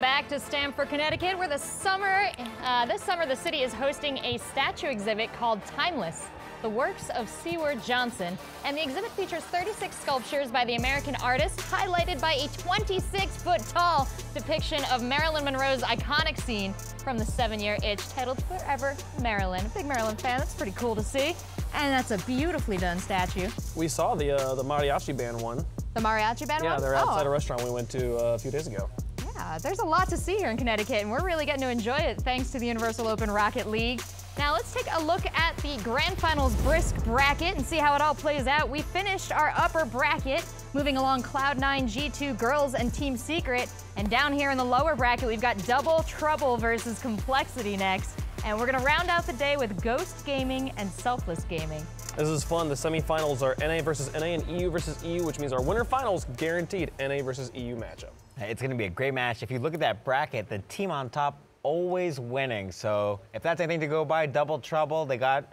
Back to Stamford, Connecticut, where this summer the city is hosting a statue exhibit called Timeless, the works of Seward Johnson. And the exhibit features 36 sculptures by the American artist, highlighted by a 26-foot-tall depiction of Marilyn Monroe's iconic scene from the 7-year itch titled Forever Marilyn. Big Marilyn fan, that's pretty cool to see. And that's a beautifully done statue. We saw the mariachi band one. The mariachi band one? Yeah, they're outside a restaurant we went to a few days ago. There's a lot to see here in Connecticut, and we're really getting to enjoy it thanks to the Universal Open Rocket League. Now let's take a look at the Grand Finals brisk bracket and see how it all plays out. We finished our upper bracket, moving along Cloud9, G2, Girls, and Team Secret. And down here in the lower bracket, we've got Double Trouble versus Complexity next. And we're gonna round out the day with Ghost Gaming and Selfless Gaming. This is fun. The semifinals are NA versus NA and EU versus EU, which means our winner finals guaranteed NA versus EU matchup. It's going to be a great match. If you look at that bracket, the team on top always winning. So if that's anything to go by, Double Trouble, they got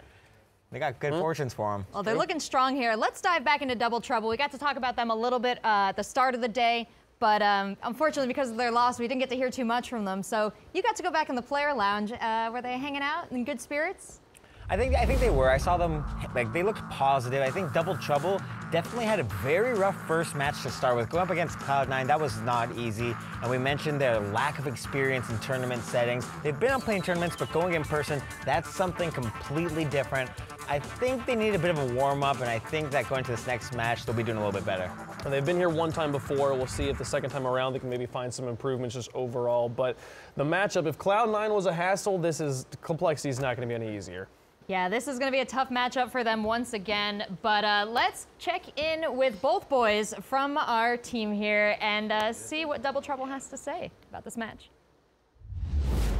good fortunes for them. Well, they're looking strong here. Let's dive back into Double Trouble. We got to talk about them a little bit at the start of the day, but unfortunately, because of their loss, we didn't get to hear too much from them. So you got to go back in the player lounge. Were they hanging out in good spirits? I think they were. I saw them, like, they looked positive. I think Double Trouble definitely had a very rough first match to start with. Going up against Cloud9, that was not easy. And we mentioned their lack of experience in tournament settings. They've been on playing tournaments, but going in person, that's something completely different. I think they need a bit of a warm-up, and I think that going to this next match, they'll be doing a little bit better. And they've been here one time before. We'll see if the second time around they can maybe find some improvements just overall. But the matchup, if Cloud9 was a hassle, Complexity is not going to be any easier. Yeah, this is going to be a tough matchup for them once again, but let's check in with both boys from our team here and see what Double Trouble has to say about this match.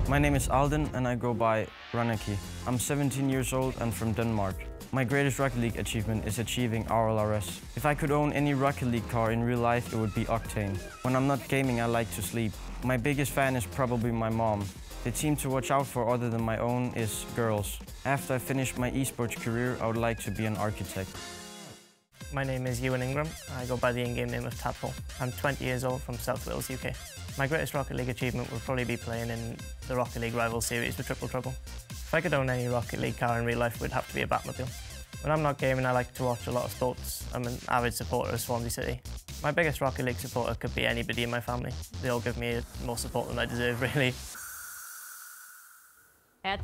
My name is Alden and I go by Ranaki. I'm 17 years old and from Denmark. My greatest Rocket League achievement is achieving RLRS. If I could own any Rocket League car in real life, it would be Octane. When I'm not gaming, I like to sleep. My biggest fan is probably my mom. The team to watch out for other than my own is Girls. After I finish my esports career, I would like to be an architect. My name is Ewan Ingram. I go by the in-game name of Tadpole. I'm 20 years old from South Wales, UK. My greatest Rocket League achievement would probably be playing in the Rocket League Rival Series with Triple Trouble. If I could own any Rocket League car in real life, it would have to be a Batmobile. When I'm not gaming, I like to watch a lot of sports. I'm an avid supporter of Swansea City. My biggest Rocket League supporter could be anybody in my family. They all give me more support than I deserve, really.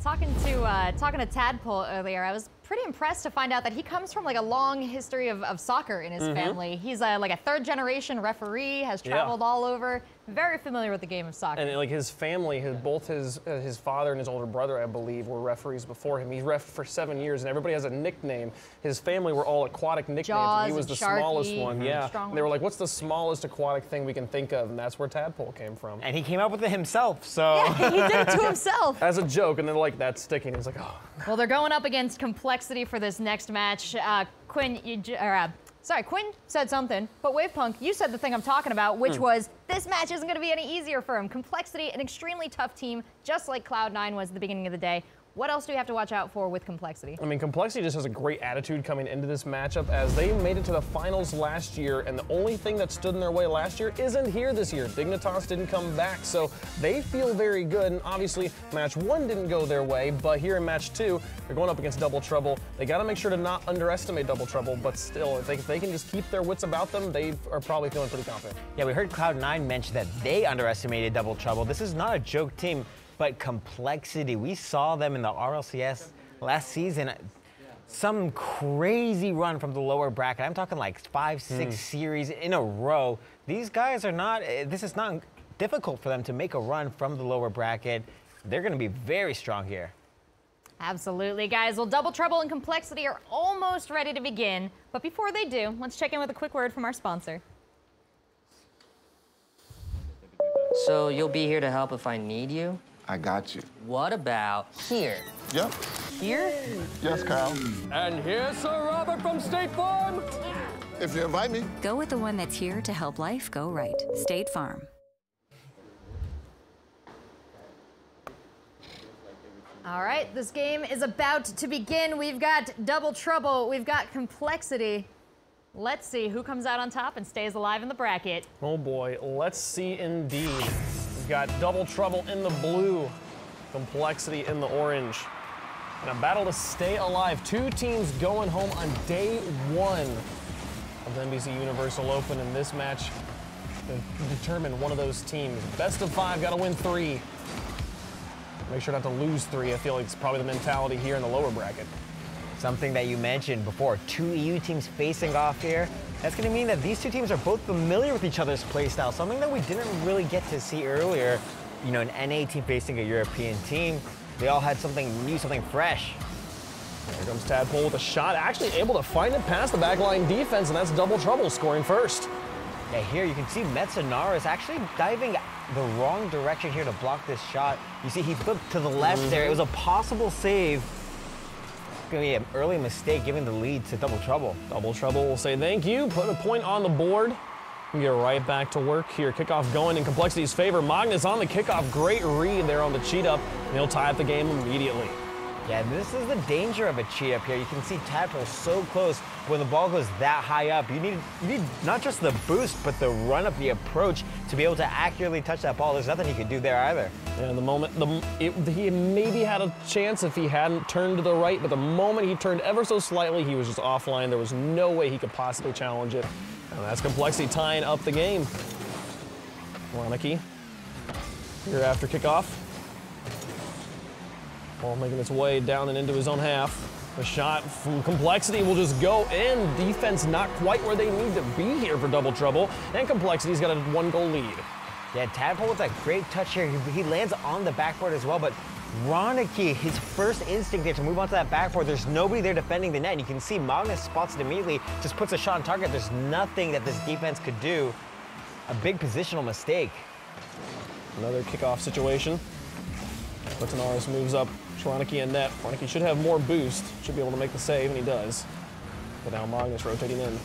Talking to Tadpole earlier, I was pretty impressed to find out that he comes from like a long history of soccer in his family. He's like a third-generation referee, has traveled all over, very familiar with the game of soccer. And like his family, both his father and his older brother, I believe, were referees before him. He ref for 7 years, and everybody has a nickname. His family were all aquatic nicknames. Jaws, and he was the smallest one. Yeah, and they were like, "What's the smallest aquatic thing we can think of?" And that's where Tadpole came from. And he came up with it himself. So yeah, he did it to himself as a joke, and then like that's sticking. He's like, "Oh." Well, they're going up against Complexity for this next match. Quinn said something, but Wavepunk, you said the thing I'm talking about, which was this match isn't going to be any easier for him. Complexity, an extremely tough team, just like Cloud9 was at the beginning of the day. What else do we have to watch out for with Complexity? I mean, Complexity just has a great attitude coming into this matchup as they made it to the finals last year, and the only thing that stood in their way last year isn't here this year. Dignitas didn't come back, so they feel very good, and obviously match 1 didn't go their way, but here in match 2, they're going up against Double Trouble. They got to make sure to not underestimate Double Trouble, but still, if they can just keep their wits about them, they are probably feeling pretty confident. Yeah, we heard Cloud9 mention that they underestimated Double Trouble. This is not a joke team. But Complexity, we saw them in the RLCS last season. Some crazy run from the lower bracket. I'm talking like 5-6 series in a row. These guys are not, this is not difficult for them to make a run from the lower bracket. They're going to be very strong here. Absolutely, guys. Well, Double Trouble and Complexity are almost ready to begin. But before they do, let's check in with a quick word from our sponsor. So you'll be here to help if I need you? I got you. What about here? Yep. Here? Yes, Kyle. And here's Sir Robert from State Farm. If you invite me. Go with the one that's here to help life go right. State Farm. All right, this game is about to begin. We've got Double Trouble. We've got Complexity. Let's see who comes out on top and stays alive in the bracket. Oh boy, let's see indeed. We've got Double Trouble in the blue, Complexity in the orange. And a battle to stay alive. Two teams going home on day one of the NBC Universal Open, and this match to determine one of those teams. Best of 5, got to win 3. Make sure not to lose 3. I feel like it's probably the mentality here in the lower bracket. Something that you mentioned before, 2 EU teams facing off here. That's going to mean that these 2 teams are both familiar with each other's play style, something that we didn't really get to see earlier. You know, an NA team facing a European team. They all had something new, something fresh. Here comes Tadpole with a shot, actually able to find it past the backline defense, and that's Double Trouble scoring first. Yeah, here you can see Metsanaris actually diving the wrong direction here to block this shot. You see he flipped to the left there. It was a possible save. It's gonna be an early mistake giving the lead to Double Trouble. Double Trouble will say thank you, put a point on the board. We get right back to work here. Kickoff going in Complexity's favor. Magnus on the kickoff, great read there on the cheat up, and he'll tie up the game immediately. Yeah, this is the danger of a cheat up here. You can see Tadpole so close. When the ball goes that high up, you need not just the boost, but the run up, the approach to be able to accurately touch that ball. There's nothing he could do there either. Yeah, he maybe had a chance if he hadn't turned to the right, but the moment he turned ever so slightly, he was just offline. There was no way he could possibly challenge it. And that's Complexity tying up the game. Ronicky here after kickoff. Ball making its way down and into his own half. The shot from Complexity will just go in. Defense not quite where they need to be here for Double Trouble. And Complexity's got a 1-goal lead. Yeah, Tadpole with that great touch here. He lands on the backboard as well, but Ronicky, his first instinct there to move onto that backboard. There's nobody there defending the net. And you can see Magnus spots it immediately, just puts a shot on target. There's nothing that this defense could do. A big positional mistake. Another kickoff situation. Metsanaris moves up. Ronicky in net. Ronicky should have more boost. Should be able to make the save, and he does. But now Magnus rotating in.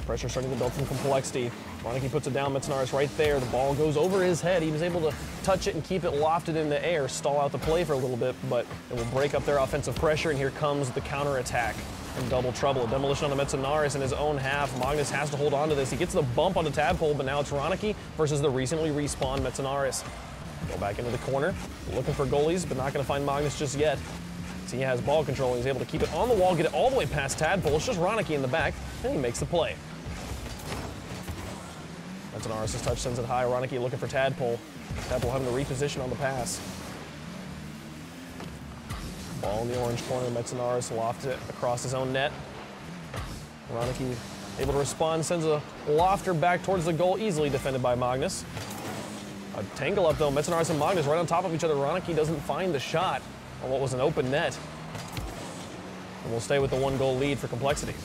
Pressure starting to build from Complexity. Ronicky puts it down. Metsanaris right there. The ball goes over his head. He was able to touch it and keep it lofted in the air, stall out the play for a little bit, but it will break up their offensive pressure, and here comes the counterattack from Double Trouble. A demolition on the Metsanaris in his own half. Magnus has to hold on to this. He gets the bump on the Tadpole, but now it's Ronicky versus the recently respawned Metsanaris. Go back into the corner, looking for goalies, but not going to find Magnus just yet. So he has ball control, and he's able to keep it on the wall, get it all the way past Tadpole. It's just Ronicky in the back, and he makes the play. Metsanaris' touch sends it high. Ronicky looking for Tadpole. Tadpole having to reposition on the pass. Ball in the orange corner. Metsanaris lofts it across his own net. Ronicky able to respond, sends a lofter back towards the goal, easily defended by Magnus. A tangle up though, Metsanaris and Magnus right on top of each other. Ronicky doesn't find the shot on what was an open net. And we'll stay with the 1-goal lead for Complexity.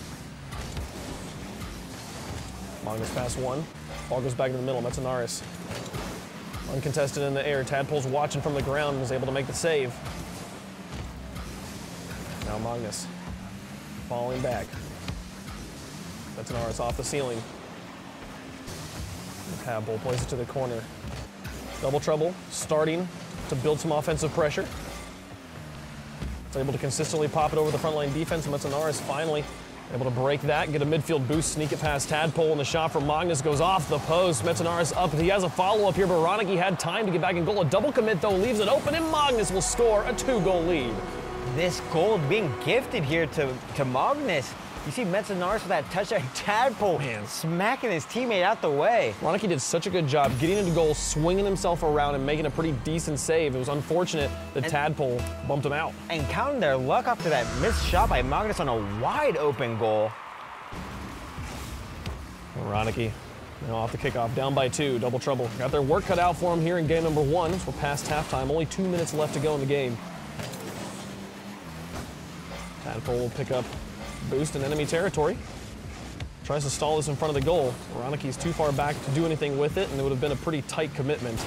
Magnus pass 1. Ball goes back to the middle. Metsanaris uncontested in the air. Tadpole's watching from the ground and was able to make the save. Now Magnus falling back. Metsanaris off the ceiling. Tadpole plays it to the corner. Double Trouble starting to build some offensive pressure. It's able to consistently pop it over the front line defense. Metsanaris finally able to break that, get a midfield boost, sneak it past Tadpole, and the shot from Magnus goes off the post. Metsanaris up. He has a follow-up here, but Ronicky had time to get back in goal. A double commit, though, leaves it open, and Magnus will score a 2-goal lead. This goal being gifted here to Magnus. You see Metsanaris with that touchdown. Tadpole smacking his teammate out the way. Ronicky did such a good job getting into goal, swinging himself around, and making a pretty decent save. It was unfortunate that Tadpole bumped him out. And counting their luck after that missed shot by Magnus on a wide open goal. Ronicky now off the kickoff, down by 2. Double Trouble got their work cut out for him here in game number 1. We're past halftime, only 2 minutes left to go in the game. Tadpole will pick up boost in enemy territory. Tries to stall this in front of the goal. Ronicky's too far back to do anything with it, and it would have been a pretty tight commitment.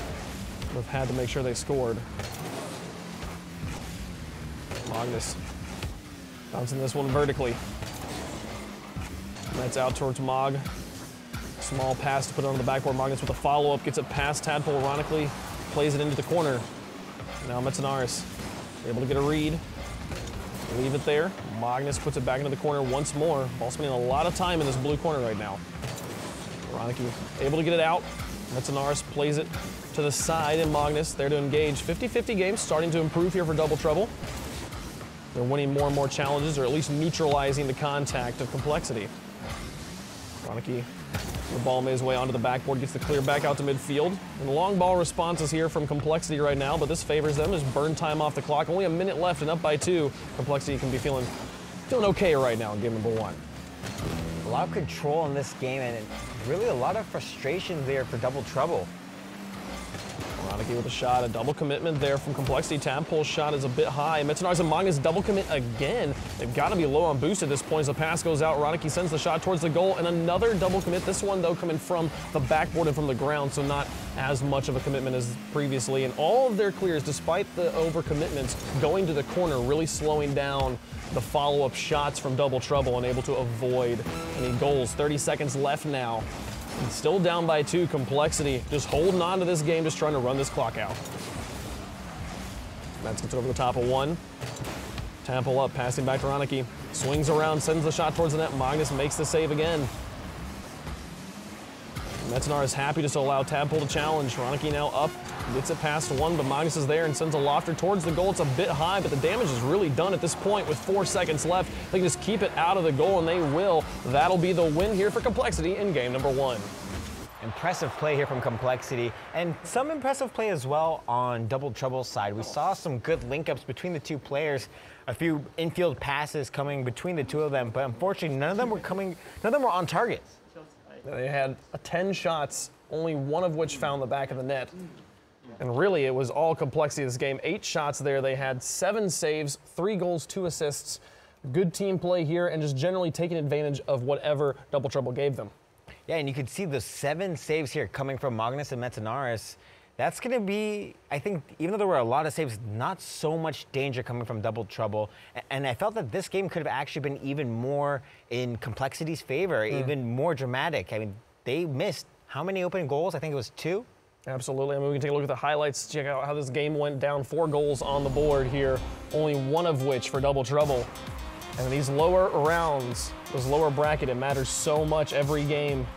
Would have had to make sure they scored. Magnus bouncing this one vertically. And that's out towards Mog. Small pass to put it on the backboard. Magnus with a follow-up, gets it past Tadpole, ironically plays it into the corner. Now Metsanaris able to get a read. Leave it there. Magnus puts it back into the corner once more. Ball spending a lot of time in this blue corner right now. Ronicky able to get it out. Metsanaris plays it to the side, and Magnus there to engage. 50-50 games starting to improve here for Double Trouble. They're winning more and more challenges, or at least neutralizing the contact of Complexity. Ronicky, the ball made his way onto the backboard, gets the clear back out to midfield. And the long ball responses here from Complexity right now, but this favors them as burn time off the clock. Only a minute left and up by 2. Complexity can be feeling okay right now in game number 1. A lot of control in this game, and really a lot of frustration there for Double Trouble. Ronicky with a shot, a double commitment there from Complexity. Tadpole's shot is a bit high. Metzenars and Magnus double commit again. They've got to be low on boost at this point as the pass goes out. Ronicky sends the shot towards the goal, and another double commit. This one, though, coming from the backboard and from the ground, so not as much of a commitment as previously. And all of their clears, despite the overcommitments, going to the corner, really slowing down the follow-up shots from Double Trouble and able to avoid any goals. 30 seconds left now. And still down by 2, Complexity just holding on to this game, just trying to run this clock out. Mets gets it over the top of 1. Tadpole up, passing back to Ronicky. Swings around, sends the shot towards the net. Magnus makes the save again. Metzenar is happy to allow Tadpole to challenge. Ronicky now up, gets it past 1, but Magnus is there and sends a lofter towards the goal. It's a bit high, but the damage is really done at this point with 4 seconds left. They can just keep it out of the goal, and they will. That'll be the win here for Complexity in game number 1. Impressive play here from Complexity, and some impressive play as well on Double Trouble's side. We saw some good link-ups between the two players, a few infield passes coming between the two of them, but unfortunately none of them were on target. They had 10 shots, only 1 of which found the back of the net. And really, it was all Complexity this game. 8 shots there. They had 7 saves, 3 goals, 2 assists. Good team play here, and just generally taking advantage of whatever Double Trouble gave them. Yeah, and you could see the 7 saves here coming from Magnus and Metzenaris. That's going to be, I think, even though there were a lot of saves, not so much danger coming from Double Trouble. And I felt that this game could have actually been even more in Complexity's favor, even more dramatic. I mean, they missed how many open goals? I think it was 2. Absolutely. I mean, we can take a look at the highlights, check out how this game went down. 4 goals on the board here, only 1 of which for Double Trouble. And these lower rounds, this lower bracket, it matters so much every game.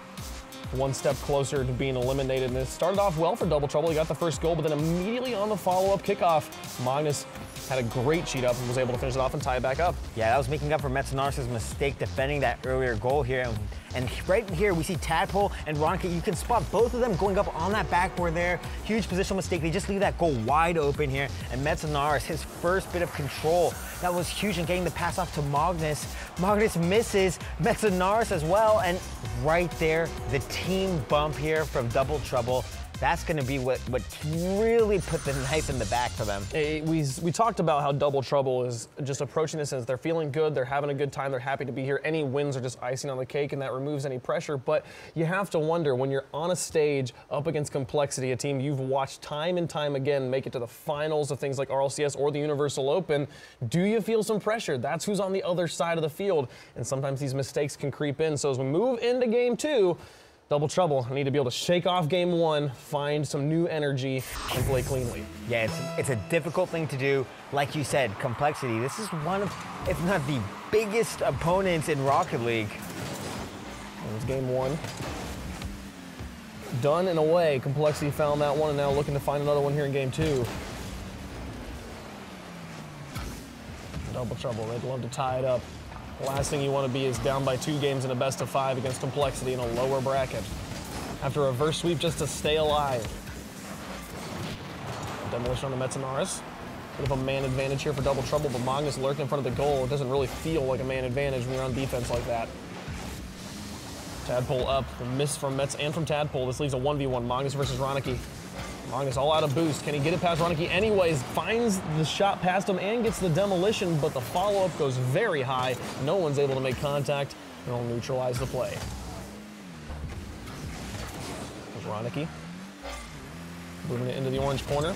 1 step closer to being eliminated. And it started off well for Double Trouble. He got the first goal, but then immediately on the follow-up kickoff, Magnus had a great cheat up and was able to finish it off and tie it back up. Yeah, that was making up for Metzenaris' mistake defending that earlier goal here. And right here, we see Tadpole and Ronicky. You can spot both of them going up on that backboard there. Huge positional mistake. They just leave that goal wide open here. And Metzenaris, his first bit of control, that was huge in getting the pass off to Magnus. Magnus misses, Metzenaris as well. And right there, the team bump here from Double Trouble. That's going to be what really put the knife in the back for them. We talked about how Double Trouble is just approaching this as they're feeling good, they're having a good time, they're happy to be here. Any wins are just icing on the cake, and that removes any pressure. But you have to wonder, when you're on a stage up against Complexity, a team you've watched time and time again make it to the finals of things like RLCS or the Universal Open, do you feel some pressure? That's who's on the other side of the field, and sometimes these mistakes can creep in. So as we move into game 2, Double Trouble need to be able to shake off game 1, find some new energy, and play cleanly. Yeah, it's a difficult thing to do. Like you said, Complexity, this is one of, if not the biggest opponents in Rocket League. That was game 1. Done in a way. Complexity found that one and now looking to find another one here in game 2. Double Trouble, they'd love to tie it up. The last thing you want to be is down by 2 games in a best of 5 against Complexity in a lower bracket. Have to reverse sweep just to stay alive. Demolition on the Metzenaris. Bit of a man advantage here for Double Trouble, but Magnus lurking in front of the goal. It doesn't really feel like a man advantage when you're on defense like that. Tadpole up, the miss from Metz and from Tadpole. This leaves a 1v1, Magnus versus Ronicky. Magnus all out of boost. Can he get it past Ronicky anyways? Finds the shot past him and gets the demolition, but the follow-up goes very high. No one's able to make contact, and it'll neutralize the play. There's Ronicky. Moving it into the orange corner.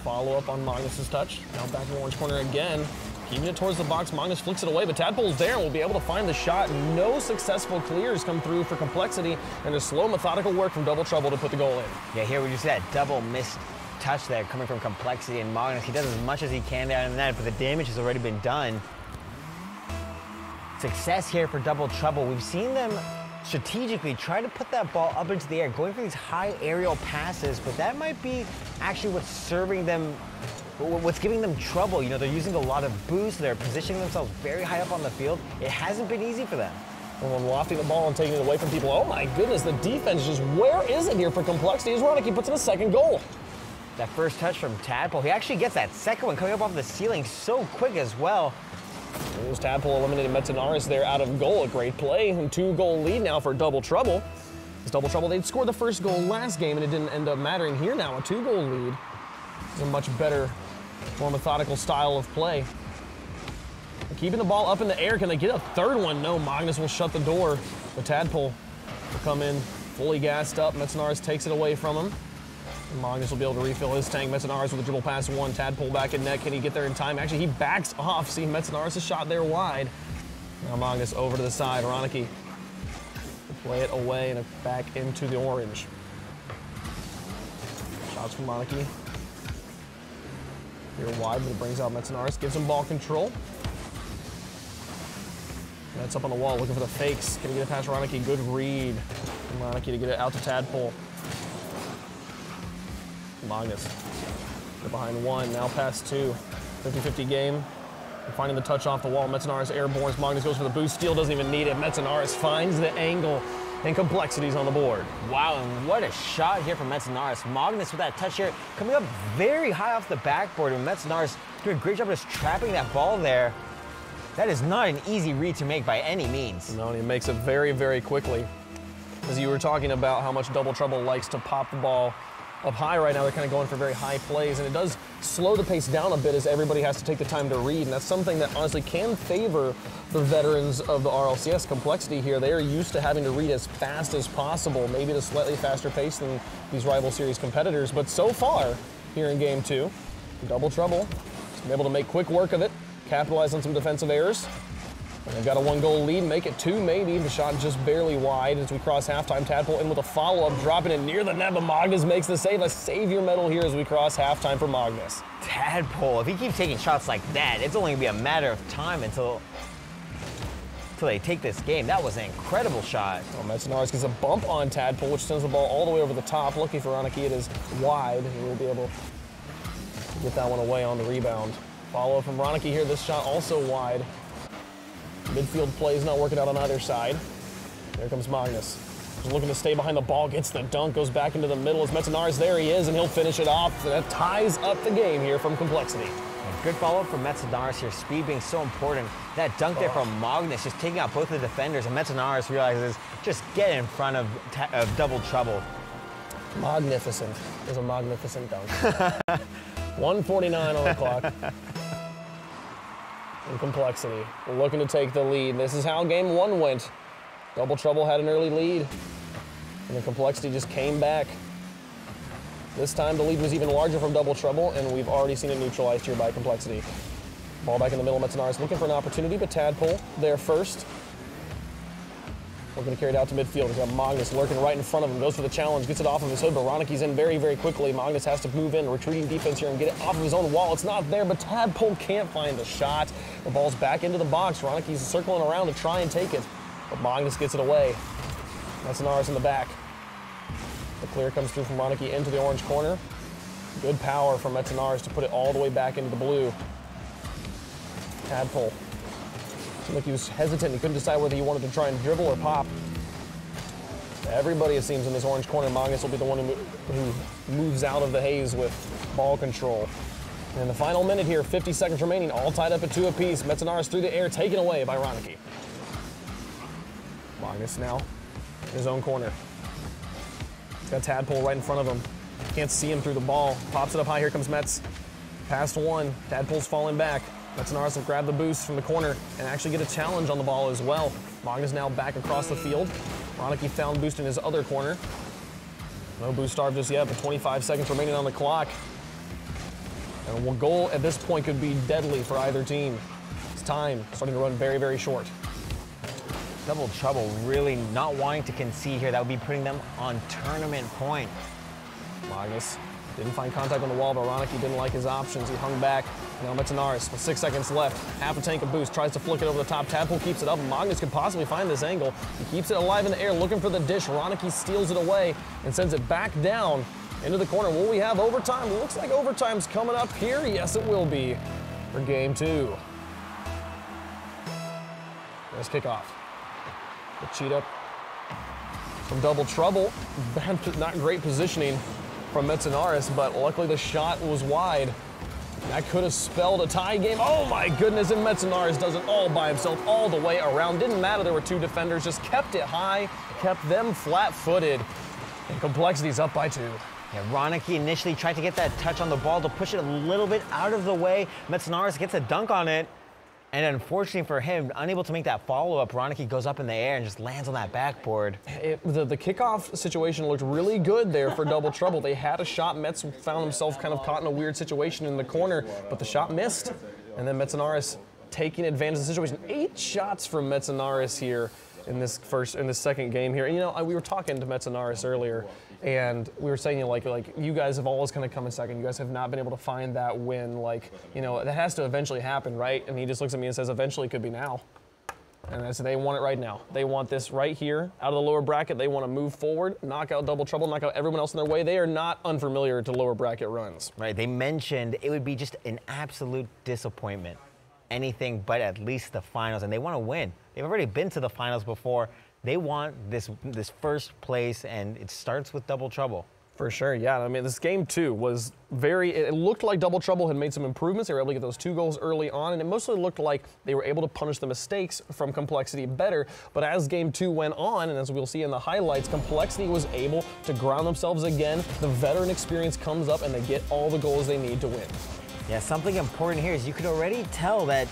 Follow-up on Magnus's touch. Now back in the orange corner again. Keeping it towards the box, Magnus flicks it away, but Tadpole's there and will be able to find the shot. No successful clears come through for Complexity, and a slow, methodical work from Double Trouble to put the goal in. Yeah, here we just see that double missed touch there coming from Complexity, and Magnus, he does as much as he can down in the net, but the damage has already been done. Success here for Double Trouble. We've seen them strategically try to put that ball up into the air, going for these high aerial passes, but that might be actually what's serving them, what's giving them trouble. You know, they're using a lot of boost, they're positioning themselves very high up on the field. It hasn't been easy for them. When lofting the ball and taking it away from people, oh my goodness, the defense just, where is it here for Complexity as Ronicky puts in a second goal. That first touch from Tadpole, he actually gets that second one coming up off the ceiling so quick as well. Here's Tadpole eliminated Metanaris there out of goal. A great play and 2-goal lead now for Double Trouble. It's Double Trouble, they'd scored the first goal last game and it didn't end up mattering. Here now, a 2-goal lead. It's a much better, more methodical style of play. Keeping the ball up in the air, can they get a third one? No, Magnus will shut the door. The Tadpole will come in fully gassed up. Metanaris takes it away from him. And Magnus will be able to refill his tank. Metanaris with a dribble pass one. Tadpole back in net. Can he get there in time? Actually, he backs off. See, Metanaris' shot there wide. Now Magnus over to the side. Ronicky will play it away and back into the orange. Shots from Ronicky. Here wide, but it brings out Metanaris. Gives him ball control. That's up on the wall, looking for the fakes. Can he get it past Ronicky? Good read from Ronicky to get it out to Tadpole. Magnus, they're behind one, now past two. 50-50 game. They're finding the touch off the wall. Metanaris airborne. Magnus goes for the boost. Steele doesn't even need it. Metanaris finds the angle, and Complexity's on the board. Wow, and what a shot here from Metanaris. Magnus with that touch here, coming up very high off the backboard, and Metanaris doing a great job of just trapping that ball there. That is not an easy read to make by any means. No, and he makes it very, very quickly. As you were talking about how much Double Trouble likes to pop the ball up high right now, they're kind of going for very high plays, and it does slow the pace down a bit as everybody has to take the time to read, and that's something that honestly can favor the veterans of the RLCS. Complexity here, they are used to having to read as fast as possible, maybe at a slightly faster pace than these rival series competitors, but so far here in game two, Double Trouble has been able to make quick work of it, capitalize on some defensive errors. And they've got a 1-goal lead, make it two maybe. The shot just barely wide as we cross halftime. Tadpole in with a follow-up, dropping it near the net, but Magnus makes the save. A savior medal here as we cross halftime for Magnus. Tadpole, if he keeps taking shots like that, it's only gonna be a matter of time until they take this game. That was an incredible shot. Well, Metanaris gets a bump on Tadpole, which sends the ball all the way over the top. Lucky for Ronicky, it is wide. He will be able to get that one away on the rebound. Follow from Ronicky here. This shot also wide. Midfield play is not working out on either side. There comes Magnus. Just looking to stay behind the ball, gets the dunk, goes back into the middle as Metanaris. There he is, and he'll finish it off. And that ties up the game here from Complexity. A good follow-up from Metanaris here. Speed being so important. That dunk there from Magnus, just taking out both the defenders, and Metanaris realizes just get in front of Double Trouble. Magnificent. It was a magnificent dunk. 1:49 on the clock. And Complexity looking to take the lead. This is how game one went. Double Trouble had an early lead, and then Complexity just came back. This time the lead was even larger from Double Trouble, and we've already seen it neutralized here by Complexity. Ball back in the middle, Metanaris looking for an opportunity, but Tadpole there first. Looking to carry it out to midfield. He's got Magnus lurking right in front of him. Goes for the challenge, gets it off of his hood, but Ronicky's in very, very quickly. Magnus has to move in, retreating defense here and get it off of his own wall. It's not there, but Tadpole can't find the shot. The ball's back into the box. Ronicky's circling around to try and take it, but Magnus gets it away. Metanaris in the back. The clear comes through from Ronicky into the orange corner. Good power from Metanaris to put it all the way back into the blue. Tadpole. Seemed like he was hesitant. He couldn't decide whether he wanted to try and dribble or pop. Everybody, it seems, in this orange corner. Magnus will be the one who moves out of the haze with ball control. And in the final minute here, 50 seconds remaining, all tied up at 2 apiece. Metanaris through the air, taken away by Ronicky. Magnus now in his own corner. He's got Tadpole right in front of him. Can't see him through the ball. Pops it up high. Here comes Mets. Past one. Tadpole's falling back. Metanaris will grab the boost from the corner and actually get a challenge on the ball as well. Magnus now back across the field. Ronicky found boost in his other corner. No boost starved just yet, but 25 seconds remaining on the clock. And a goal at this point could be deadly for either team. It's time starting to run very, very short. Double Trouble really not wanting to concede here. That would be putting them on tournament point. Magnus Didn't find contact on the wall, but Ronicky didn't like his options. He hung back. Now Metzenaris with 6 seconds left. Half a tank of boost. Tries to flick it over the top. Tadpole keeps it up. Magnus could possibly find this angle. He keeps it alive in the air, looking for the dish. Ronicky steals it away and sends it back down into the corner. Will we have overtime? Looks like overtime's coming up here. Yes, it will be for game 2. Nice kickoff. The cheat up from Double Trouble. Not great positioning from Metzenaris, but luckily the shot was wide. That could have spelled a tie game. Oh my goodness, and Metzenaris does it all by himself all the way around. Didn't matter there were 2 defenders, just kept it high, kept them flat-footed, and Complexity's up by 2. Yeah, Ronicky initially tried to get that touch on the ball to push it a little bit out of the way. Metzenaris gets a dunk on it. And unfortunately for him, unable to make that follow-up, Ronicky goes up in the air and just lands on that backboard. The kickoff situation looked really good there for Double Trouble. They had a shot. Metz found himself kind of caught in a weird situation in the corner, but the shot missed. And then Metzenaris taking advantage of the situation. 8 shots from Metzenaris here in this second game here. And, you know, we were talking to Metzenaris earlier, and we were saying, you know, like you guys have always kind of come in second. You guys have not been able to find that win. Like, you know, that has to eventually happen, right? And he just looks at me and says, eventually could be now. And I said, they want it right now. They want this right here out of the lower bracket. They want to move forward, knock out Double Trouble, knock out everyone else in their way. They are not unfamiliar to lower bracket runs. Right, they mentioned it would be just an absolute disappointment. Anything but at least the finals, and they want to win. They've already been to the finals before. They want this first place, and it starts with Double Trouble. For sure, yeah. I mean, this game 2 was it looked like Double Trouble had made some improvements. They were able to get those 2 goals early on, and it mostly looked like they were able to punish the mistakes from Complexity better. But as game 2 went on, and as we'll see in the highlights, Complexity was able to ground themselves again. The veteran experience comes up, and they get all the goals they need to win. Yeah, something important here is you could already tell that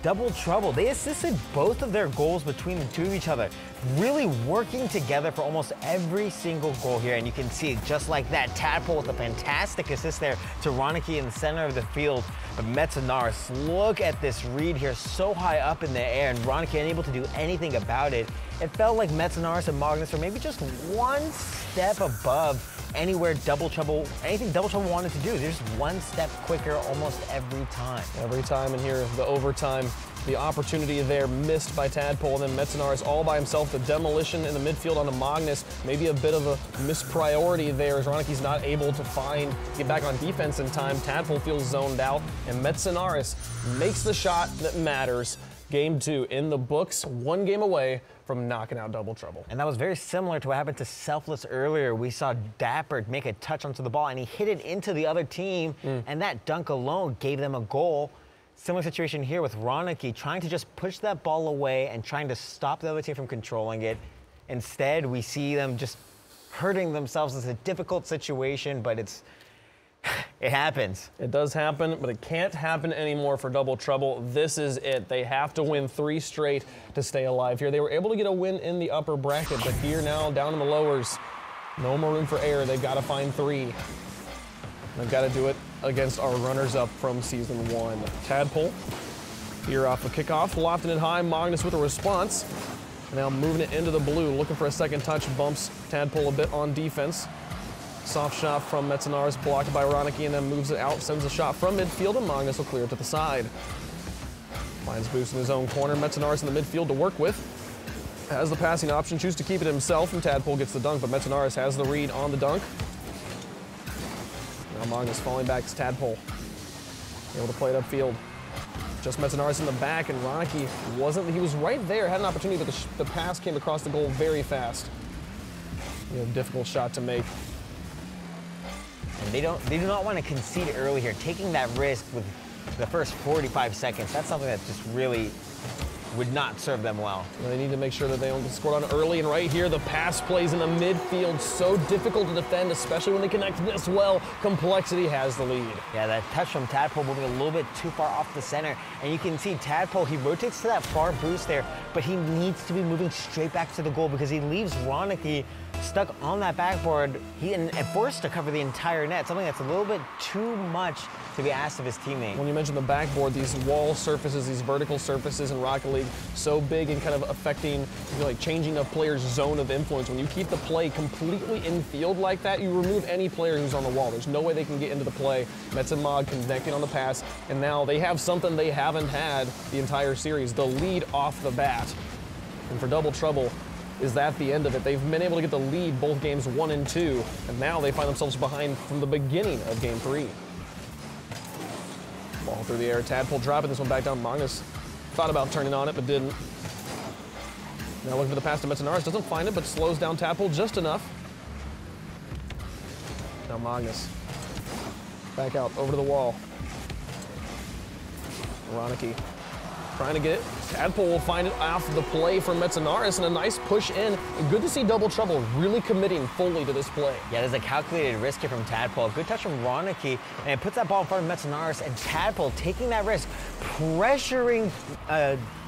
Double Trouble, they assisted both of their goals between the 2 of each other, really working together for almost every single goal here. And you can see just like that, Tadpole with a fantastic assist there to Ronicky in the center of the field. But Metzenaris, look at this read here, so high up in the air, and Ronicky unable to do anything about it. It felt like Metzenaris and Magnus were maybe just 1 step above anything Double Trouble wanted to do. They're just 1 step quicker almost every time. Every time, and here, the overtime, the opportunity there missed by Tadpole, and then Metzenaris all by himself. The demolition in the midfield onto Magnus, maybe a bit of a mispriority there as Ronicky's not able to get back on defense in time. Tadpole feels zoned out, and Metzenaris makes the shot that matters. Game 2 in the books, 1 game away from knocking out Double Trouble. And that was very similar to what happened to Selfless earlier. We saw Dapper make a touch onto the ball, and he hit it into the other team, and that dunk alone gave them a goal. Similar situation here with Ronicky, trying to just push that ball away and trying to stop the other team from controlling it. Instead, we see them just hurting themselves. It's a difficult situation, but it happens. It does happen, but it can't happen anymore for Double Trouble. This is it. They have to win 3 straight to stay alive here. They were able to get a win in the upper bracket, but here now, down in the lowers, no more room for error. They've got to find 3. They've got to do it against our runners-up from Season 1. Tadpole, here off the kickoff, lofting it high. Magnus with a response. Now moving it into the blue, looking for a second touch, bumps Tadpole a bit on defense. Soft shot from Metzenaris, blocked by Ronicky, and then moves it out, sends a shot from midfield, and Magnus will clear it to the side. Finds boost in his own corner. Metzenaris in the midfield to work with. Has the passing option, chooses to keep it himself, and Tadpole gets the dunk, but Metzenaris has the read on the dunk. Now Magnus falling back to Tadpole. Able to play it upfield. Just Metzenaris in the back, and Ronicky he was right there, had an opportunity, but the pass came across the goal very fast. Difficult shot to make. And they do not want to concede early here. Taking that risk with the first 45 seconds, that's something that just really would not serve them well. They need to make sure that they don't get scored on early, and right here, the pass plays in the midfield. So difficult to defend, especially when they connect this well. Complexity has the lead. Yeah, that touch from Tadpole moving a little bit too far off the center. And you can see Tadpole, he rotates to that far boost there, but he needs to be moving straight back to the goal because he leaves Ronicky stuck on that backboard, and forced to cover the entire net, something that's a little bit too much to be asked of his teammate. When you mentioned the backboard, these wall surfaces, these vertical surfaces in Rocket League, so big and kind of affecting, you know, like changing a player's zone of influence. When you keep the play completely in field like that, you remove any player who's on the wall. There's no way they can get into the play. Mets and Mog connecting on the pass, and now they have something they haven't had the entire series, the lead off the bat. And for Double Trouble, is that the end of it? They've been able to get the lead both games 1 and 2, and now they find themselves behind from the beginning of game 3. Ball through the air, Tadpole dropping this one back down. Magnus thought about turning on it, but didn't. Now looking for the pass to Metzenaris, doesn't find it, but slows down Tadpole just enough. Now Magnus, back out, over to the wall. Ronicky trying to get it. Tadpole will find it off the play from Metzenaris, and a nice push in. And good to see Double Trouble really committing fully to this play. Yeah, there's a calculated risk here from Tadpole. Good touch from Ronicky, and it puts that ball in front of Metzenaris, and Tadpole taking that risk, pressuring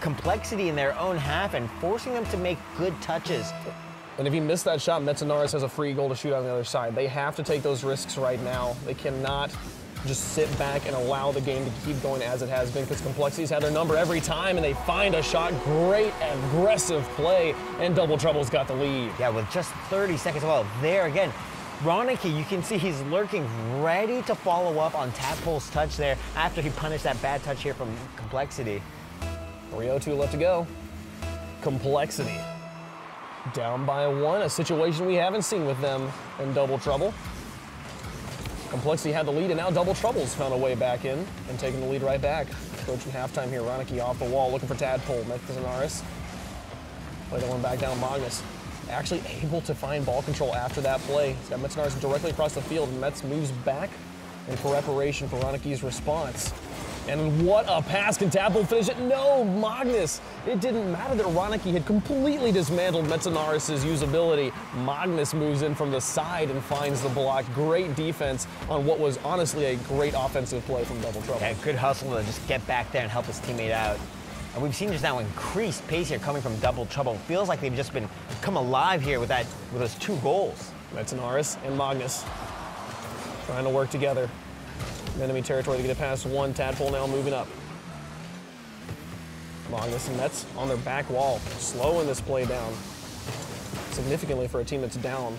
Complexity in their own half and forcing them to make good touches. And if he missed that shot, Metzenaris has a free goal to shoot on the other side. They have to take those risks right now. They cannot just sit back and allow the game to keep going as it has been, because Complexity's had their number every time, and they find a shot. Great aggressive play, and Double Trouble's got the lead. Yeah, with just 30 seconds. Well, there again, Ronicky, you can see he's lurking, ready to follow up on Tadpole's touch there after he punished that bad touch here from Complexity. 3:02 left to go. Complexity down by 1, a situation we haven't seen with them in Double Trouble. Complexity had the lead, and now Double Trouble's found a way back in and taking the lead right back. Approaching halftime here, Ronicky off the wall, looking for Tadpole. Metzenaris play that one back down. Magnus actually able to find ball control after that play. He's got Metzenaris directly across the field, and Metz moves back in preparation for Ronicky's response. And what a pass. Can Tadpole finish it? No, Magnus. It didn't matter that Ronicky had completely dismantled Metzenaris' usability. Magnus moves in from the side and finds the block. Great defense on what was honestly a great offensive play from Double Trouble. Yeah, good hustle to just get back there and help his teammate out. And we've seen just now increased pace here coming from Double Trouble. Feels like they've just come alive here with those 2 goals. Metzenaris and Magnus trying to work together. Enemy territory to get it past 1. Tadpole now moving up. Magnus and Metz on their back wall, slowing this play down significantly for a team that's down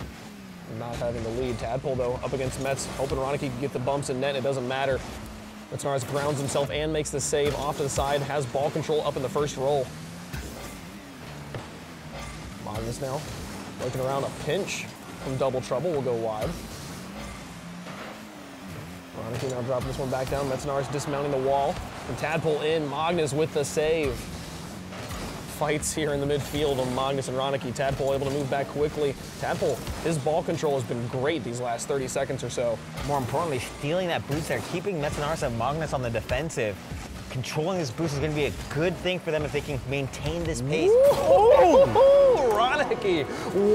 and not having the lead. Tadpole, though, up against Metz, hoping Ronicky can get the bumps in net. It doesn't matter. Metzenaris grounds himself and makes the save off to the side, has ball control up in the first roll. Magnus now working around a pinch from Double Trouble, will go wide. Ronicky now dropping this one back down. Metzenaris dismounting the wall. And Tadpole in. Magnus with the save. Fights here in the midfield on Magnus and Ronicky. Tadpole able to move back quickly. Tadpole, his ball control has been great these last 30 seconds or so. More importantly, stealing that boost there, keeping Metzenaris and Magnus on the defensive. Controlling this boost is going to be a good thing for them if they can maintain this pace. Ronicky,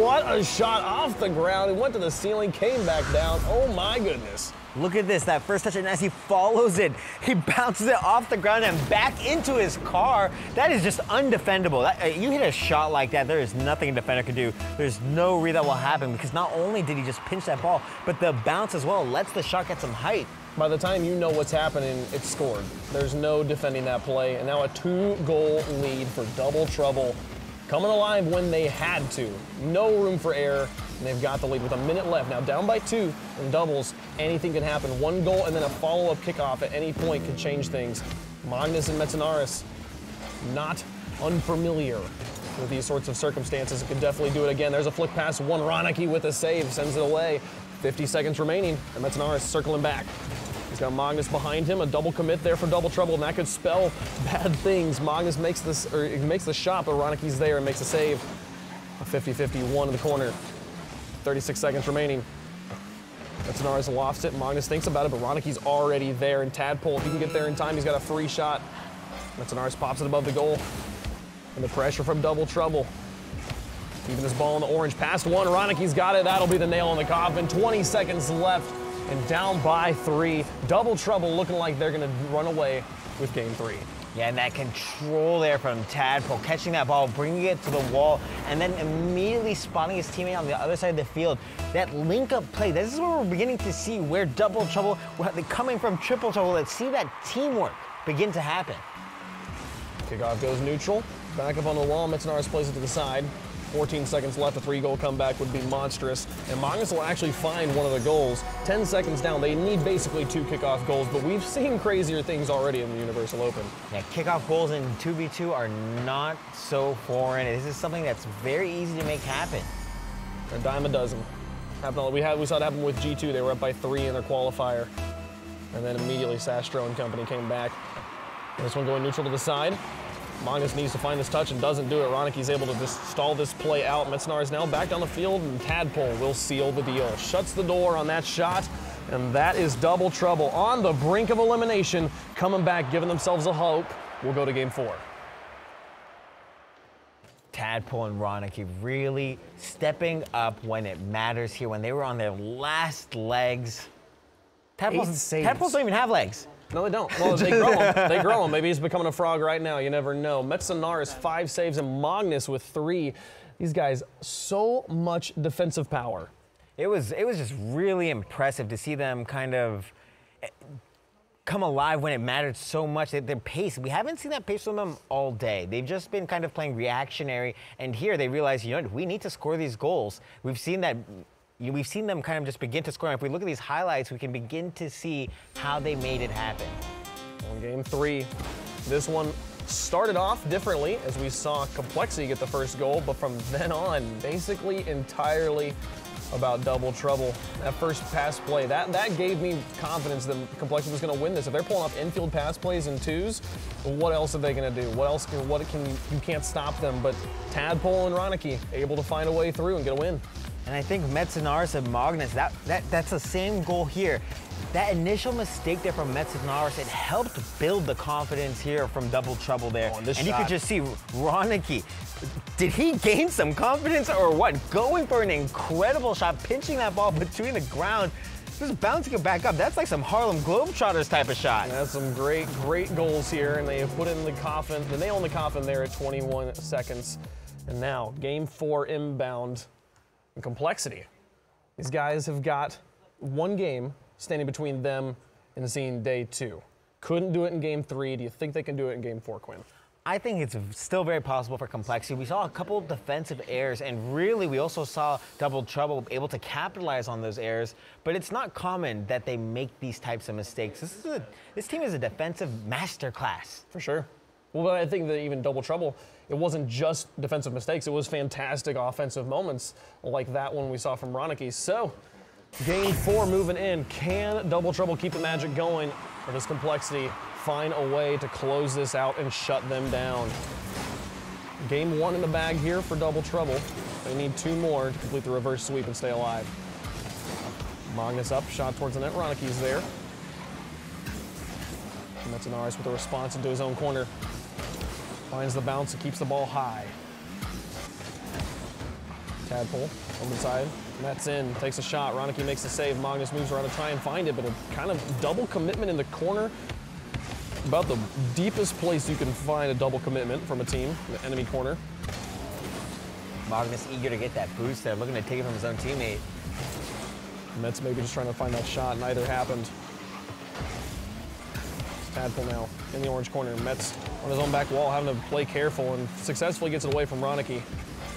what a shot off the ground. It went to the ceiling, came back down. Oh my goodness. Look at this, that first touch, and as he follows it, he bounces it off the ground and back into his car. That is just undefendable. You hit a shot like that, there is nothing a defender can do. There's no way that will happen, because not only did he just pinch that ball, but the bounce as well lets the shot get some height. By the time you know what's happening, it's scored. There's no defending that play, and now a 2-goal lead for Double Trouble. Coming alive when they had to. No room for error, and they've got the lead with a minute left. Now down by 2 in doubles, anything can happen. 1 goal and then a follow-up kickoff at any point could change things. Magnus and Metzenaris, not unfamiliar with these sorts of circumstances. Could definitely do it again. There's a flick pass, 1 Ronicky with a save, sends it away. 50 seconds remaining, and Metzenaris circling back. He's got Magnus behind him, a double commit there for Double Trouble, and that could spell bad things. Magnus makes the shot, but Ronicky's there and makes a save. A 50-50, 1 in the corner. 36 seconds remaining. Metzenaris lofts it. Magnus thinks about it, but Ronicky's already there. And Tadpole, if he can get there in time, he's got a free shot. Metzenaris pops it above the goal. And the pressure from Double Trouble. Keeping this ball in the orange. Past 1, Ronicky's got it. That'll be the nail in the coffin. 20 seconds left. And down by 3. Double Trouble looking like they're going to run away with Game 3. Yeah, and that control there from Tadpole, catching that ball, bringing it to the wall, and then immediately spotting his teammate on the other side of the field. That link-up play, this is where we're beginning to see where double trouble, coming from triple trouble, let's see that teamwork begin to happen. Kickoff goes neutral. Back up on the wall, Metzenaris plays it to the side. 14 seconds left, a 3-goal comeback would be monstrous. And Magnus will actually find one of the goals. 10 seconds down, they need basically 2 kickoff goals, but we've seen crazier things already in the Universal Open. Yeah, kickoff goals in 2v2 are not so foreign. This is something that's very easy to make happen. A dime a dozen. We saw it happen with G2. They were up by 3 in their qualifier. And then immediately Sastro and company came back. This one going neutral to the side. Magnus needs to find this touch and doesn't do it. Roniki's able to just stall this play out. Metzenaris now back down the field, and Tadpole will seal the deal. Shuts the door on that shot, and that is double trouble. On the brink of elimination, coming back, giving themselves a hope. We'll go to game 4. Tadpole and Roniki really stepping up when it matters here, when they were on their last legs. Tadpoles don't even have legs. No, they don't. Well, they grow them. They grow them. Maybe he's becoming a frog right now. You never know. Metzenaris 5 saves and Magnus with 3. These guys, so much defensive power. It was just really impressive to see them kind of come alive when it mattered so much. Their pace, we haven't seen that pace from them all day. They've just been kind of playing reactionary, and here they realize, you know what, we need to score these goals. We've seen that. We've seen them kind of just begin to score. And if we look at these highlights, we can begin to see how they made it happen. On game 3, this one started off differently as we saw Complexity get the first goal, but from then on, basically entirely about double trouble. That first pass play, that gave me confidence that Complexity was going to win this. If they're pulling off infield pass plays in 2s, what else are they going to do? You can't stop them, but Tadpole and Roniki able to find a way through and get a win. And I think Metzenaris and Magnus, that's the same goal here. That initial mistake there from Metzenaris, it helped build the confidence here from double trouble there. Oh, and you could just see Roniki. Did he gain some confidence or what? Going for an incredible shot, pinching that ball between the ground, just bouncing it back up. That's like some Harlem Globetrotters type of shot. That's some great goals here, and they have put it in the coffin, the nail in the coffin there at 21 seconds. And now, game 4 inbound. And Complexity. These guys have got 1 game standing between them and seeing day 2. Couldn't do it in game 3. Do you think they can do it in game 4, Quinn? I think it's still very possible for Complexity. We saw a couple of defensive errors, and really we also saw double trouble able to capitalize on those errors, but it's not common that they make these types of mistakes. This team is a defensive masterclass. For sure. Well, but I think that even double trouble, it wasn't just defensive mistakes. It was fantastic offensive moments like that one we saw from Roniki. So, game 4 moving in. Can double trouble keep the magic going, or does Complexity find a way to close this out and shut them down? Game 1 in the bag here for double trouble. They need 2 more to complete the reverse sweep and stay alive. Magnus up, shot towards the net. Roniki's there. Metzenaris with a response into his own corner. Finds the bounce and keeps the ball high. Tadpole on the side. That's in. Takes a shot. Roniki makes the save. Magnus moves around to try and find it, but a kind of double commitment in the corner. About the deepest place you can find a double commitment from a team, the enemy corner. Magnus eager to get that boost there, looking to take it from his own teammate. Metz maybe just trying to find that shot. Neither happened. Tadpole now in the orange corner. Metz on his own back wall, having to play careful and successfully gets it away from Roniki.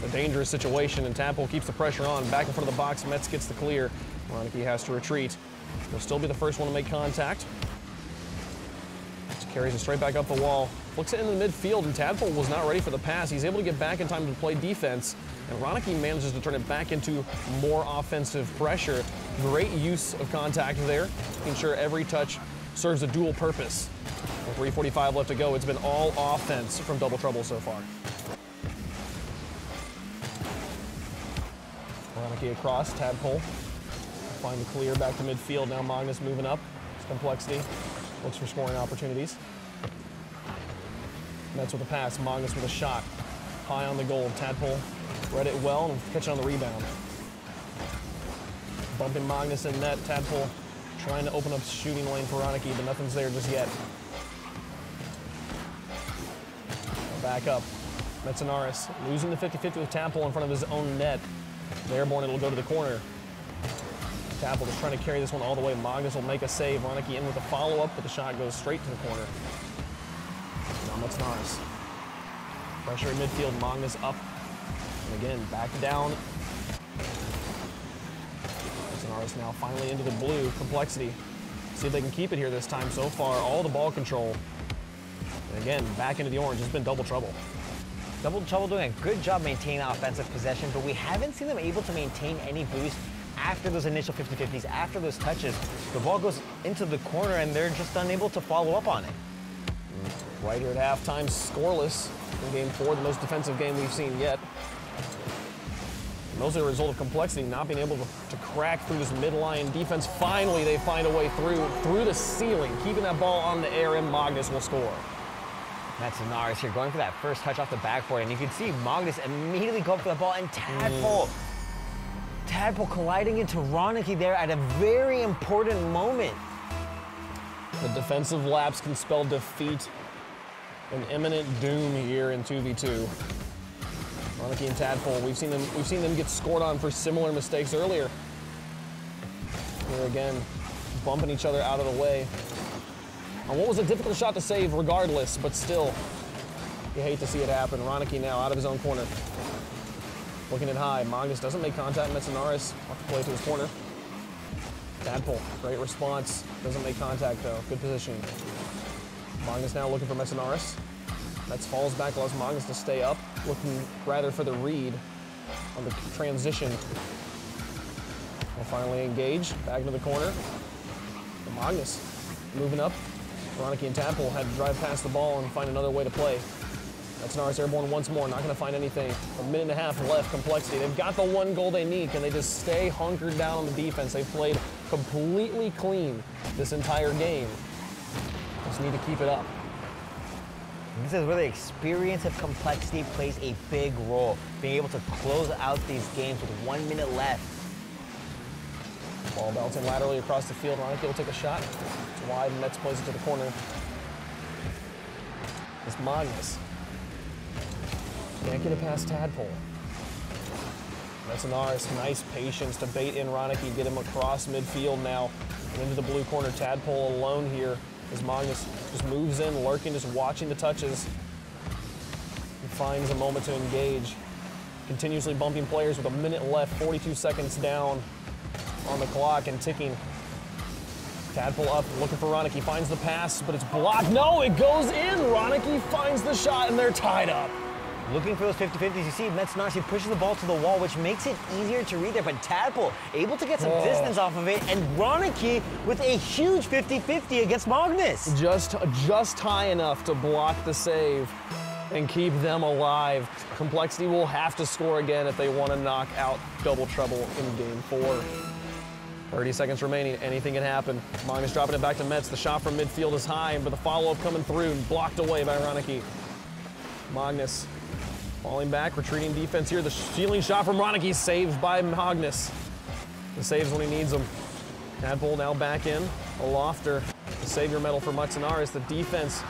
A dangerous situation, and Tadpole keeps the pressure on. Back in front of the box, Metz gets the clear. Roniki has to retreat. He'll still be the first one to make contact. Just carries it straight back up the wall. Looks it into the midfield, and Tadpole was not ready for the pass. He's able to get back in time to play defense, and Roniki manages to turn it back into more offensive pressure. Great use of contact there, making sure every touch serves a dual purpose. With 3:45 left to go, it's been all offense from double trouble so far. Roniki across, Tadpole. Find the clear back to midfield. Now Magnus moving up. It's Complexity. Looks for scoring opportunities. Metz with a pass, Magnus with a shot. High on the goal. Tadpole read it well and catching on the rebound. Bumping Magnus in net. Tadpole trying to open up shooting lane for Roniki, but nothing's there just yet. back up. Metsanaris losing the 50-50 with Tadpole in front of his own net. The airborne, it'll go to the corner. Tadpole just trying to carry this one all the way. Magnus will make a save. Ronicky in with a follow-up, but the shot goes straight to the corner. Now Metsanaris. Pressure in midfield, Magnus up. And again, back down. Metsanaris now finally into the blue. Complexity. See if they can keep it here this time. So far, all the ball control. And again, back into the orange. It's been double trouble. Double Trouble doing a good job maintaining that offensive possession, but we haven't seen them able to maintain any boost after those initial 50-50s, after those touches. The ball goes into the corner and they're just unable to follow up on it. Right here at halftime, scoreless in game 4, the most defensive game we've seen yet. Mostly a result of Complexity not being able to crack through this midline defense. Finally, they find a way through the ceiling, keeping that ball on the air, and Magnus will score. Metsanaris here going for that first touch off the backboard, and you can see Magnus immediately go for the ball, and Tadpole colliding into Ronicky there at a very important moment. The defensive lapse can spell defeat and imminent doom here in 2v2. Ronicky and Tadpole, we've seen them get scored on for similar mistakes earlier. Here again, bumping each other out of the way. On what was a difficult shot to save regardless, but still, you hate to see it happen. Ronicky now out of his own corner. Looking it high. Magnus doesn't make contact. Metsanaris off the play to his corner. Tadpole, great response. Doesn't make contact though. Good positioning. Magnus now looking for Metsanaris. Mets falls back, allows Magnus to stay up. Looking rather for the read on the transition. Will finally engage. Back into the corner. And Magnus moving up. Ronicky and Tadpole had to drive past the ball and find another way to play. Metsanaris airborne once more, not going to find anything. A minute and a half left, Complexity. They've got the one goal they need. Can they just stay hunkered down on the defense? They've played completely clean this entire game. Just need to keep it up. This is where the experience of Complexity plays a big role, being able to close out these games with 1 minute left. Ball bouncing laterally across the field. Ronicky will take a shot. It's wide, and Mets plays it to the corner. It's Magnus. Can't get it past Tadpole. Metsanaris, nice patience to bait in Ronicky, get him across midfield now. And into the blue corner, Tadpole alone here as Magnus just moves in, lurking, just watching the touches. He finds a moment to engage. Continuously bumping players with a minute left, 42 seconds down on the clock and ticking. Tadpole up, looking for Ronicky, finds the pass, but it's blocked. No, it goes in! Ronicky finds the shot, and they're tied up. Looking for those 50-50s, you see Metsanaris, he pushes the ball to the wall, which makes it easier to read there, but Tadpole able to get some distance off of it, and Ronicky with a huge 50-50 against Magnus. Just high enough to block the save and keep them alive. Complexity will have to score again if they want to knock out Double Trouble in game 4. 30 seconds remaining, anything can happen. Magnus dropping it back to Mets. The shot from midfield is high, but the follow-up coming through, blocked away by Ronicky. Magnus falling back, retreating defense here. The stealing shot from Ronicky, saved by Magnus. The saves when he needs them. Tadpole now back in. A lofter, the savior medal for Metsanaris. The defense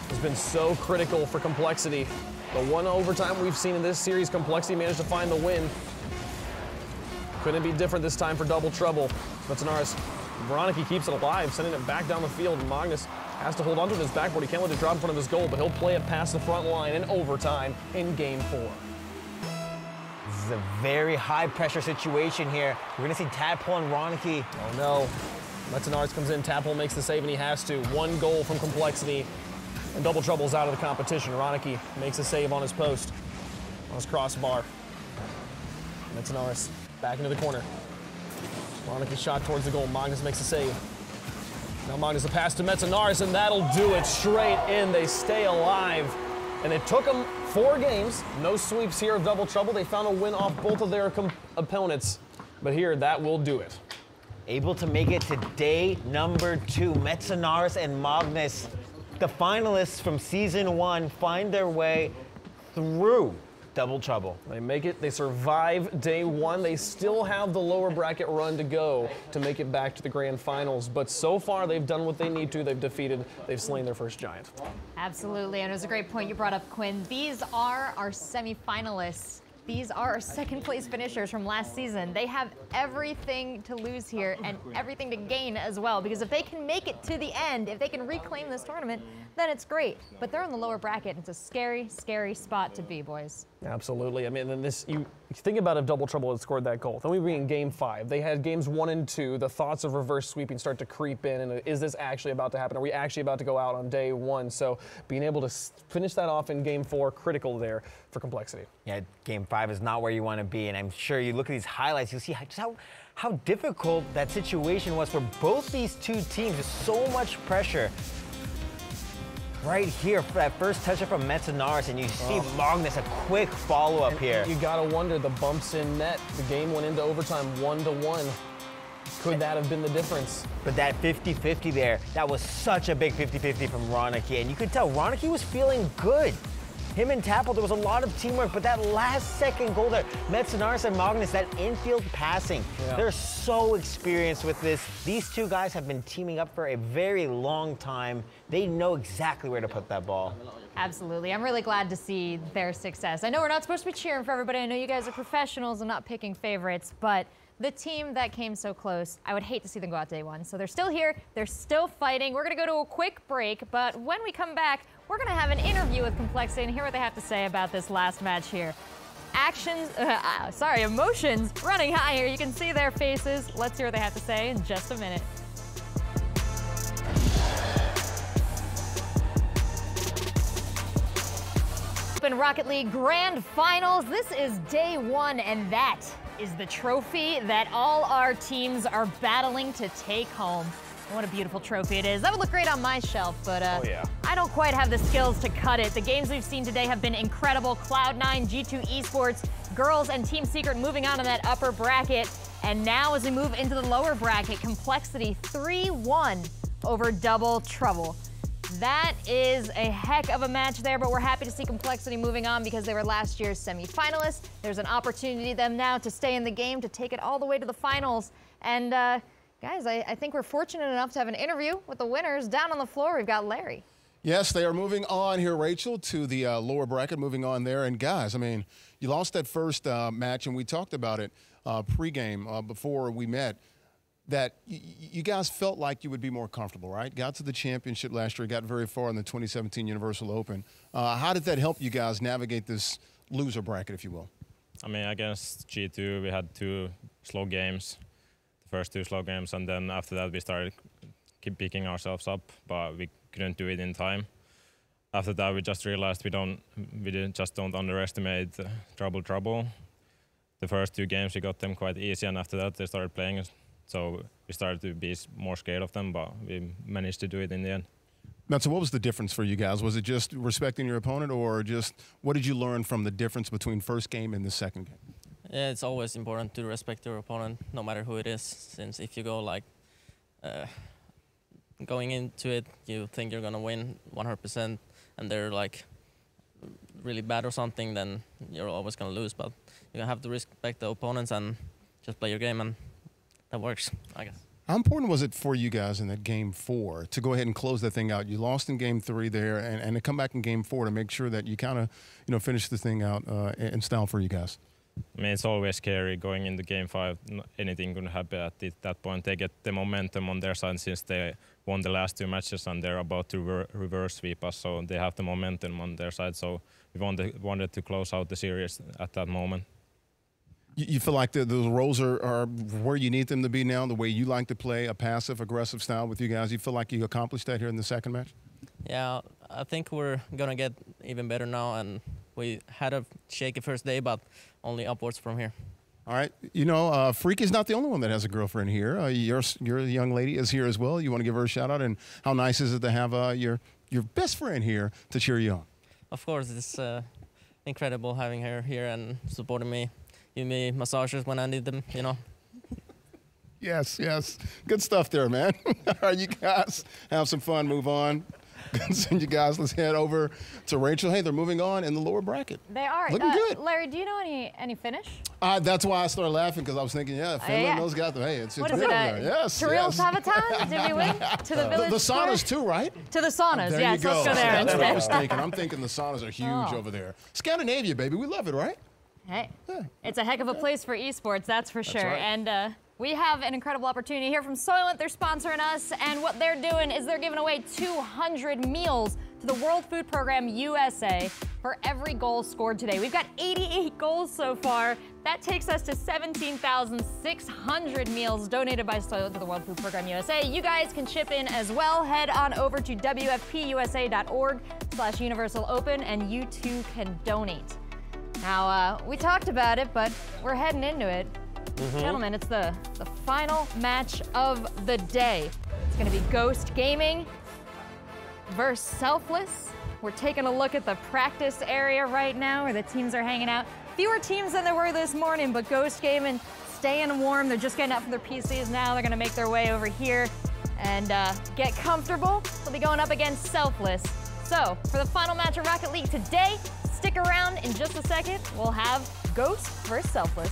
has been so critical for Complexity. The one overtime we've seen in this series, Complexity managed to find the win. Couldn't be different this time for Double Trouble. Metsanaris, Ronicky keeps it alive, sending it back down the field. Magnus has to hold onto his backboard. He can't let it drop in front of his goal, but he'll play it past the front line in overtime in game 4. This is a very high-pressure situation here. We're going to see Tadpole and Ronicky. Oh, no. Metsanaris comes in. Tadpole makes the save, and he has to. One goal from Complexity, and Double Trouble's out of the competition. Ronicky makes a save on his post, on his crossbar. Metsanaris back into the corner. Ronicky shot towards the goal. Magnus makes a save. Now Magnus a pass to Metsanaris, and that'll do it straight in. They stay alive. And it took them 4 games. No sweeps here of Double Trouble. They found a win off both of their opponents. But here, that will do it. Able to make it to day number 2. Metsanaris and Magnus, the finalists from season 1, find their way through double trouble. They make it, they survive day one. They still have the lower bracket run to go to make it back to the grand finals. But so far, they've done what they need to. They've slain their first giant. Absolutely, and it was a great point you brought up, Quinn. These are our semifinalists. These are our second place finishers from last season. They have everything to lose here and everything to gain as well, because if they can make it to the end, if they can reclaim this tournament, then it's great. But they're in the lower bracket. It's a scary, scary spot to be, boys. Absolutely. I mean, then you think about if Double Trouble had scored that goal. Then we'd be in game 5. They had games 1 and 2. The thoughts of reverse sweeping start to creep in. And is this actually about to happen? Are we actually about to go out on day 1? So being able to finish that off in game 4, critical there for complexity. Yeah, game 5 is not where you want to be. And I'm sure you look at these highlights, you see just how difficult that situation was for both these two teams. There's so much pressure. Right here, for that first touch-up from Metzenaars, and you see Magnus, a quick follow-up here. You gotta wonder, the bumps in net, the game went into overtime 1-1. Could that have been the difference? But that 50-50 there, that was such a big 50-50 from Rönnicke, and you could tell Rönnicke was feeling good. Him and Tapple, there was a lot of teamwork, but that last second goal there, Metzenaars and Magnus, that infield passing, they're so experienced with this. These two guys have been teaming up for a very long time. They know exactly where to put that ball. Absolutely. I'm really glad to see their success. I know we're not supposed to be cheering for everybody. I know you guys are professionals and not picking favorites, but the team that came so close, I would hate to see them go out day 1. So they're still here. They're still fighting. We're going to go to a quick break, but when we come back, we're going to have an interview with Complexity and hear what they have to say about this last match here. Emotions running high here. You can see their faces. Let's hear what they have to say in just a minute. Open Rocket League Grand Finals. This is day 1, and that is the trophy that all our teams are battling to take home. What a beautiful trophy it is. That would look great on my shelf, but I don't quite have the skills to cut it. The games we've seen today have been incredible. Cloud9, G2 Esports, Girls, and Team Secret moving on in that upper bracket. And now as we move into the lower bracket, Complexity 3-1 over Double Trouble. That is a heck of a match there, but we're happy to see Complexity moving on because they were last year's semifinalists. There's an opportunity for them now to stay in the game, to take it all the way to the finals. And guys, I think we're fortunate enough to have an interview with the winners. Down on the floor, we've got Larry. Yes, they are moving on here, Rachel, to the lower bracket, moving on there. And guys, I mean, you lost that first match, and we talked about it pregame before we met, that you guys felt like you would be more comfortable, right? Got to the championship last year, got very far in the 2017 Universal Open. How did that help you guys navigate this loser bracket, if you will? I mean, against G2, we had 2 slow games, the first 2 slow games, and then after that we started keep picking ourselves up, but we couldn't do it in time. After that, we just realized we just don't underestimate Trouble. The first 2 games, we got them quite easy, and after that, they started playing us. So we started to be more scared of them, but we managed to do it in the end. Now, so what was the difference for you guys? Was it just respecting your opponent, or just what did you learn from the difference between first game and the second game? Yeah, it's always important to respect your opponent, no matter who it is, since if you go like going into it, you think you're gonna win 100%, and they're like really bad or something, then you're always gonna lose. But you have to respect the opponents and just play your game, and that works, I guess. How important was it for you guys in that game 4 to go ahead and close that thing out? You lost in game 3 there, and to come back in game 4 to make sure that you kind of finish the thing out in style for you guys? I mean, it's always scary going into game 5. Anything could happen at that point. They get the momentum on their side since they won the last 2 matches, and they're about to reverse sweep us, so they have the momentum on their side. So we wanted to close out the series at that moment. You feel like the roles are where you need them to be now, the way you like to play, a passive, aggressive style with you guys? You feel like you accomplished that here in the second match? Yeah, I think we're going to get even better now, and we had a shaky first day, but only upwards from here. All right. You know, Freak is not the only one that has a girlfriend here. Your young lady is here as well. You want to give her a shout-out, and how nice is it to have your best friend here to cheer you on? Of course, it's incredible having her here and supporting me. Give me massages when I need them, you know. Yes. Good stuff there, man. All right, you guys have some fun, move on. send you guys. Let's head over to Rachel. Hey, they're moving on in the lower bracket. They are. Looking good. Larry, do you know any Finnish? That's why I started laughing, because I was thinking, yeah, Finland, those guys, hey, it's what good is it, over there. Yes, Tyrell yes. Savataan? Did we win? To the village The saunas square? too, right? To the saunas, There yes. you go. Let's go there That's what I instead. was thinking. I'm thinking the saunas are huge over there. Scandinavia, baby. We love it, right? Hey, it's a heck of a place for esports, that's for sure. right. And we have an incredible opportunity here from Soylent. They're sponsoring us, and what they're doing is they're giving away 200 meals to the World Food Program USA for every goal scored today. We've got 88 goals so far. That takes us to 17,600 meals donated by Soylent to the World Food Program USA. You guys can chip in as well. Head on over to wfpusa.org/universalopen, and you too can donate. Now, we talked about it, but we're heading into it. Gentlemen, it's the final match of the day. It's gonna be Ghost Gaming versus Selfless. We're taking a look at the practice area right now where the teams are hanging out. Fewer teams than there were this morning, but Ghost Gaming staying warm. They're just getting up from their PCs now. They're gonna make their way over here and get comfortable. They'll be going up against Selfless. So, for the final match of Rocket League today, stick around in just a second. We'll have Ghost versus Selfless.